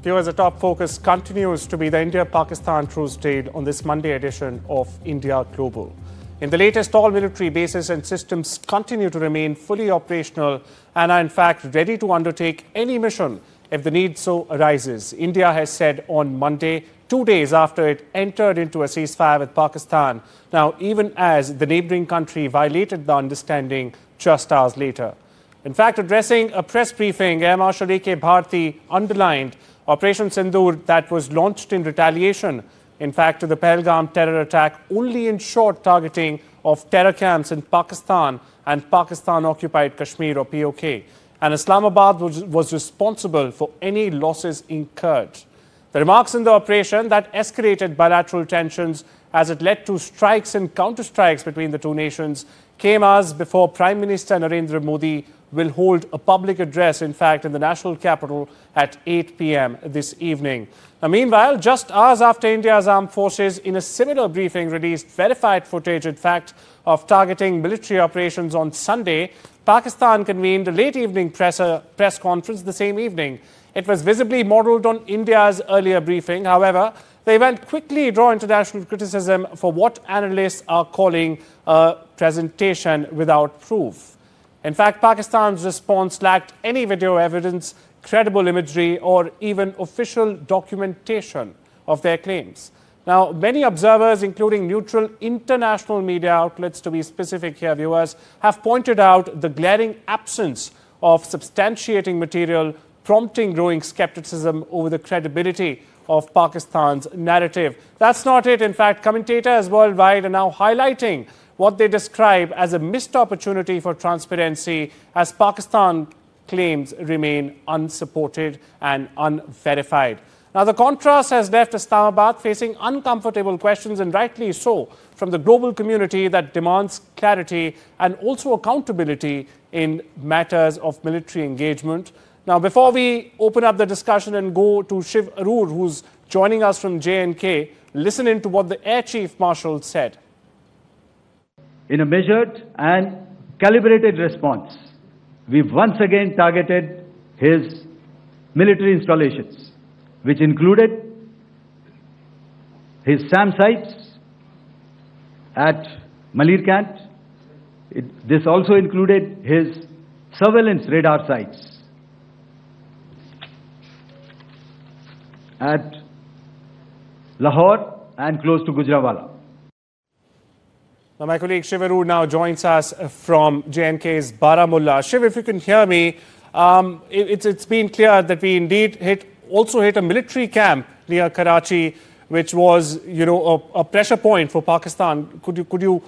Viewers, the top focus continues to be the India-Pakistan truce trade on this Monday edition of India Global. In the latest, all military bases and systems continue to remain fully operational and are in fact ready to undertake any mission if the need so arises. India has said on Monday, 2 days after it entered into a ceasefire with Pakistan, now even as the neighbouring country violated the understanding just hours later. In fact, addressing a press briefing, Air Marshal A.K. Bharti underlined Operation Sindoor that was launched in retaliation, in fact, to the Pahalgam terror attack only ensured targeting of terror camps in Pakistan and Pakistan-occupied Kashmir or POK. And Islamabad was responsible for any losses incurred. The remarks in the operation that escalated bilateral tensions as it led to strikes and counter-strikes between the two nations came hours before Prime Minister Narendra Modi will hold a public address, in fact, in the national capital at 8 p.m. this evening. Now, meanwhile, just hours after India's armed forces in a similar briefing released verified footage, in fact, of targeting military operations on Sunday, Pakistan convened a late evening press conference the same evening. It was visibly modelled on India's earlier briefing. However, the event quickly drew international criticism for what analysts are calling a presentation without proof. In fact, Pakistan's response lacked any video evidence, credible imagery, or even official documentation of their claims. Now, many observers, including neutral international media outlets, to be specific here, viewers, have pointed out the glaring absence of substantiating material, prompting growing skepticism over the credibility of Pakistan's narrative. That's not it. In fact, commentators worldwide are now highlighting what they describe as a missed opportunity for transparency as Pakistan claims remain unsupported and unverified. Now, the contrast has left Islamabad facing uncomfortable questions, and rightly so, from the global community that demands clarity and also accountability in matters of military engagement. Now, before we open up the discussion and go to Shiv Arur, who's joining us from J&K, listen in to what the Air Chief Marshal said. In a measured and calibrated response, we've once again targeted his military installations, which included his SAM sites at Malirkant. This also included his surveillance radar sites at Lahore and close to Gujranwala. Now, my colleague Shiv Arur now joins us from J&K's Baramulla. Shiv, if you can hear me, it's been clear that we indeed also hit a military camp near Karachi, which was, a pressure point for Pakistan. Could you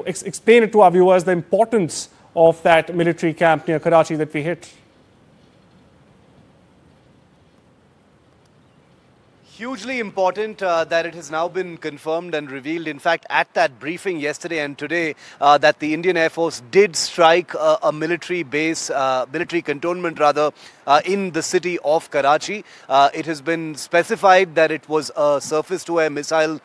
explain it to our viewers the importance of that military camp near Karachi that we hit? Hugely important that it has now been confirmed and revealed, in fact, at that briefing yesterday and today, that the Indian Air Force did strike a military base, military cantonment rather, in the city of Karachi. It has been specified that it was a surface-to-air missile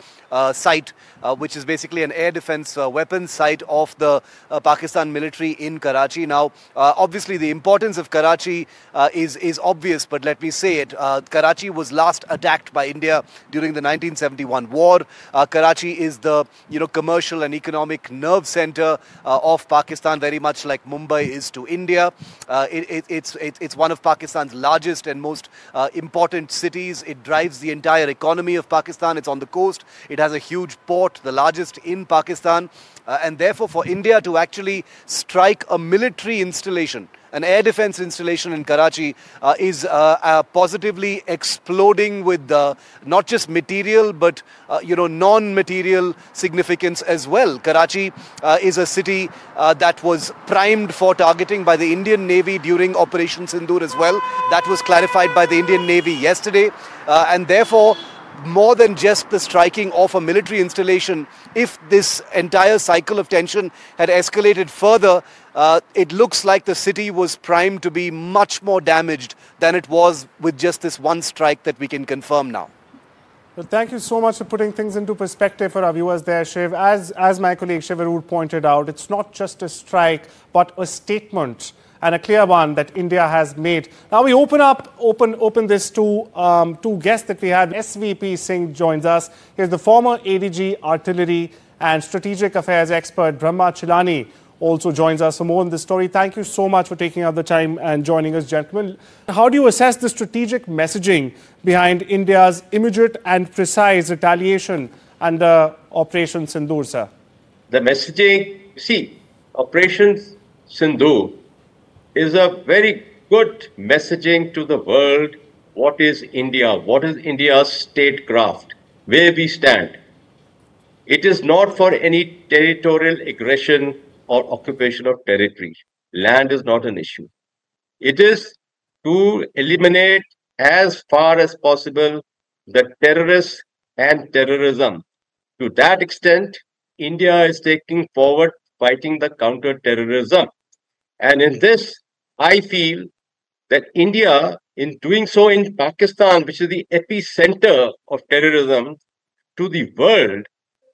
site, which is basically an air defense weapons site of the Pakistan military in Karachi. Now, obviously, the importance of Karachi is obvious, but let me say it. Karachi was last attacked by India during the 1971 war. Karachi is the commercial and economic nerve center of Pakistan, very much like Mumbai is to India. It's one of Pakistan's largest and most important cities. It drives the entire economy of Pakistan. It's on the coast. It has a huge port, the largest in Pakistan. And therefore, for India to actually strike a military installation, an air defense installation in Karachi is positively exploding with not just material but non-material significance as well. Karachi is a city that was primed for targeting by the Indian Navy during Operation Sindoor as well. That was clarified by the Indian Navy yesterday, and therefore, more than just the striking of a military installation, if this entire cycle of tension had escalated further, it looks like the city was primed to be much more damaged than it was with just this one strike that we can confirm now. Well, thank you so much for putting things into perspective for our viewers there, Shiv. As my colleague Shiv Arur pointed out, it's not just a strike, but a statement and a clear one that India has made. Now we open this to two guests that we had. SVP Singh joins us. He is the former ADG Artillery and Strategic Affairs expert. Brahma Chellaney also joins us for more on this story. Thank you so much for taking out the time and joining us, gentlemen. How do you assess the strategic messaging behind India's immediate and precise retaliation under Operation Sindoor, sir? The messaging, see, Operation Sindoor is a very good messaging to the world. What is India? What is India's statecraft? Where we stand. It is not for any territorial aggression or occupation of territory. Land is not an issue. It is to eliminate as far as possible the terrorists and terrorism. To that extent, India is taking forward fighting the counter-terrorism. And in this, I feel that India, in doing so in Pakistan, which is the epicenter of terrorism to the world,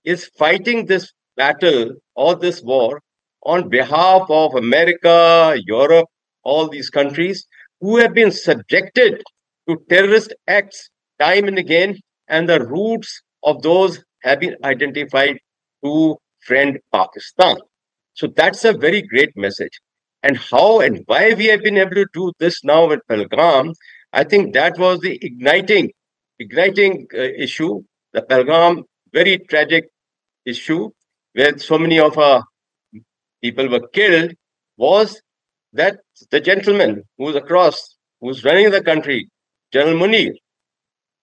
is fighting this battle or this war on behalf of America, Europe, all these countries who have been subjected to terrorist acts time and again, and the roots of those have been identified to friend Pakistan. So that's a very great message. And how and why we have been able to do this now with Pahalgam, I think that was the igniting issue. The Pahalgam, very tragic issue, where so many of our people were killed, was that the gentleman who was across, who was running the country, General Munir,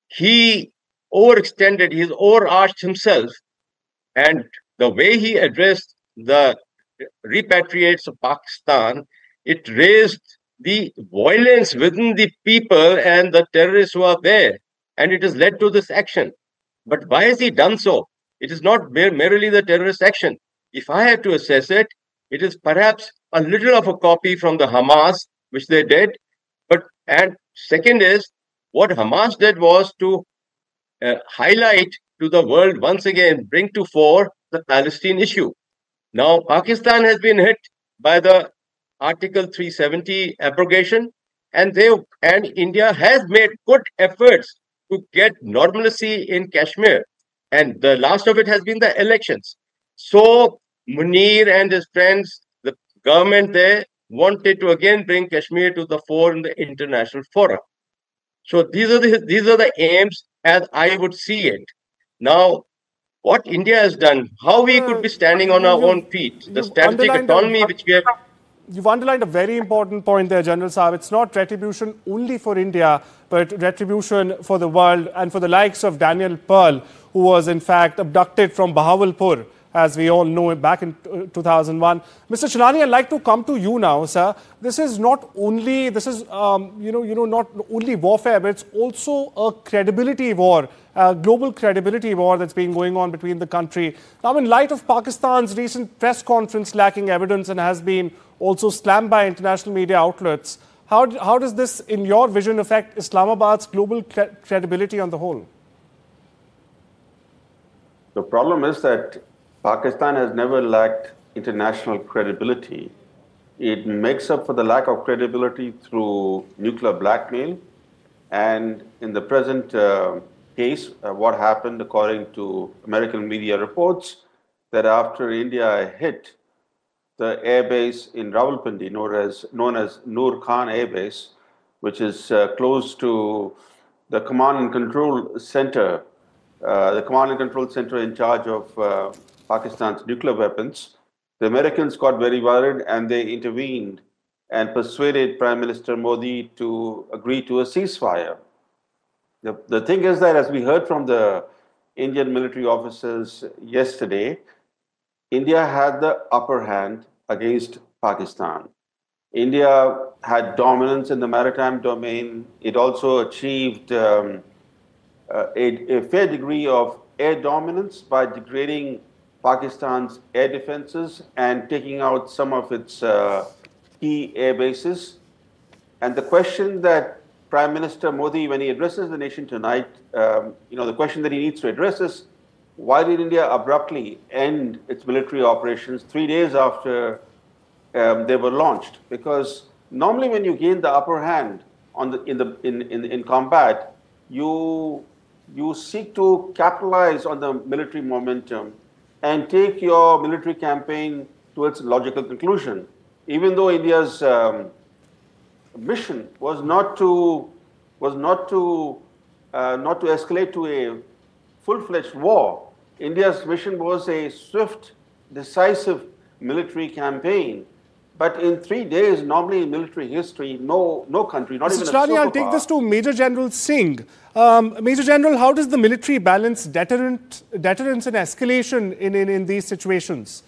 he overextended, he's overarched himself, and the way he addressed the repatriates of Pakistan, it raised the violence within the people and the terrorists who are there, and it has led to this action. But why has he done so? It is not merely the terrorist action. If I have to assess it, it is perhaps a little of a copy from the Hamas, which they did. And second is, what Hamas did was to highlight to the world once again, bring to fore the Palestine issue. Now, Pakistan has been hit by the Article 370 abrogation, and India has made good efforts to get normalcy in Kashmir. And the last of it has been the elections. So Munir and his friends, the government there, wanted to again bring Kashmir to the fore in the international fora. So these are the aims as I would see it. Now, what India has done, how we could be standing on our own feet, the strategic autonomy which we have. You've underlined a very important point there, General Saab. It's not retribution only for India, but retribution for the world and for the likes of Daniel Pearl, who was in fact abducted from Bahawalpur, as we all know, back in 2001. Mr. Chellaney, I'd like to come to you now, sir. This is not only not only warfare, but it's also a credibility war, a global credibility war that's been going on between the country. Now, in light of Pakistan's recent press conference lacking evidence and has been also slammed by international media outlets, how does this, in your vision, affect Islamabad's global credibility on the whole? The problem is that Pakistan has never lacked international credibility. It makes up for the lack of credibility through nuclear blackmail. And in the present case, what happened, according to American media reports, that after India hit the airbase in Rawalpindi, known as Noor Khan Air Base, which is close to the command and control center, in charge of Pakistan's nuclear weapons. The Americans got very worried and they intervened and persuaded Prime Minister Modi to agree to a ceasefire. The thing is that, as we heard from the Indian military officers yesterday, India had the upper hand against Pakistan. India had dominance in the maritime domain. It also achieved a fair degree of air dominance by degrading Pakistan's air defenses and taking out some of its key air bases. And the question that Prime Minister Modi, when he addresses the nation tonight, the question that he needs to address is, why did India abruptly end its military operations 3 days after they were launched? Because Normally, when you gain the upper hand in combat, you seek to capitalize on the military momentum and take your military campaign to its logical conclusion. Even though India's mission was not to escalate to a full-fledged war. India's mission was a swift, decisive military campaign. But in 3 days, normally in military history, no country, not even a superpower. I'll take this to Major General Singh. Major General, how does the military balance deterrence and escalation in these situations?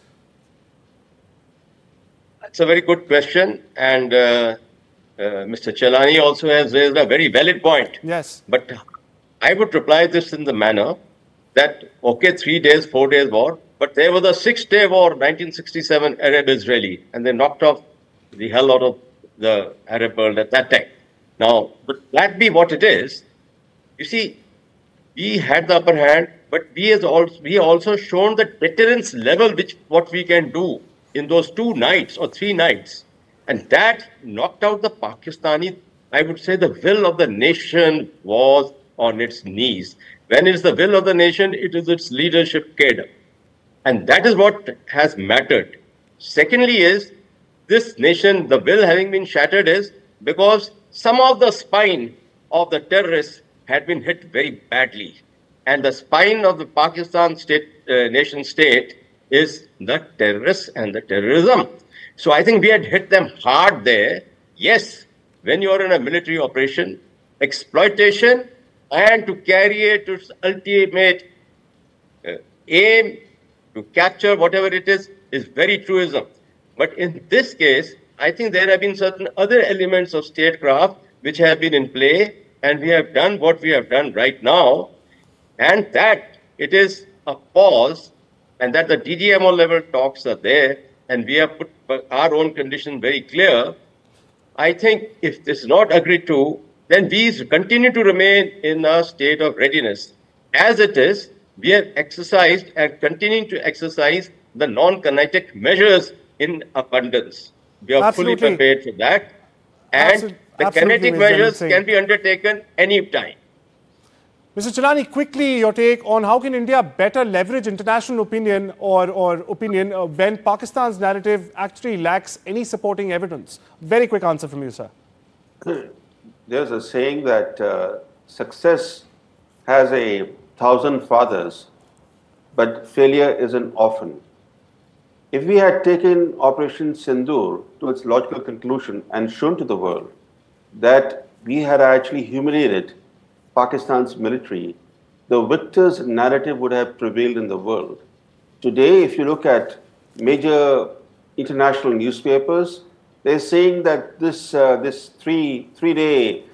That's a very good question. And Mr. Chellaney also has raised a very valid point. Yes. But I would reply this in the manner that, okay, 3 days, 4 days war, but there was a 6-day war, 1967 Arab-Israeli, and they knocked off the hell out of the Arab world at that time. Now, but that be what it is, you see, we had the upper hand, but we also shown the deterrence level, what we can do in those 2 nights or 3 nights. And that knocked out the Pakistani, I would say the will of the nation was on its knees. When it's the will of the nation, it is its leadership cadre. And that is what has mattered. Secondly is, this nation, the will having been shattered is because some of the spine of the terrorists had been hit very badly. And the spine of the Pakistan nation state is the terrorists and the terrorism. So I think we had hit them hard there. Yes, when you are in a military operation, exploitation and to carry it to its ultimate aim to capture whatever it is very truism. But in this case, I think there have been certain other elements of statecraft which have been in play, and we have done what we have done right now, and that it is a pause, and that the DGMO level talks are there, and we have put our own condition very clear. I think if this is not agreed to, then we continue to remain in a state of readiness. As it is, we have exercised and continuing to exercise the non-kinetic measures in abundance. We are fully prepared for that. And the kinetic measures can be undertaken any time. Mr. Chellaney, quickly your take on how can India better leverage international opinion or opinion when Pakistan's narrative actually lacks any supporting evidence? Very quick answer from you, sir. There's a saying that success has 1,000 fathers, but failure is an orphan. If we had taken Operation Sindoor to its logical conclusion and shown to the world that we had actually humiliated Pakistan's military, the victor's narrative would have prevailed in the world. Today, if you look at major international newspapers, they're saying that this three-day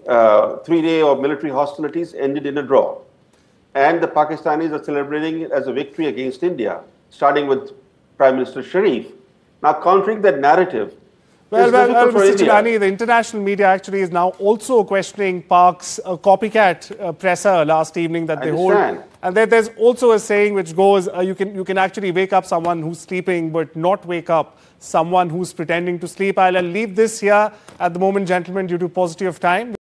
of military hostilities ended in a draw. And the Pakistanis are celebrating it as a victory against India, starting with Prime Minister Sharif. Now, countering that narrative, Well, Mr. Chellaney, the international media actually is now also questioning Pak's copycat presser last evening that they hold. And there's also a saying which goes, you can actually wake up someone who's sleeping, but not wake up someone who's pretending to sleep. I'll leave this here at the moment, gentlemen, due to paucity of time.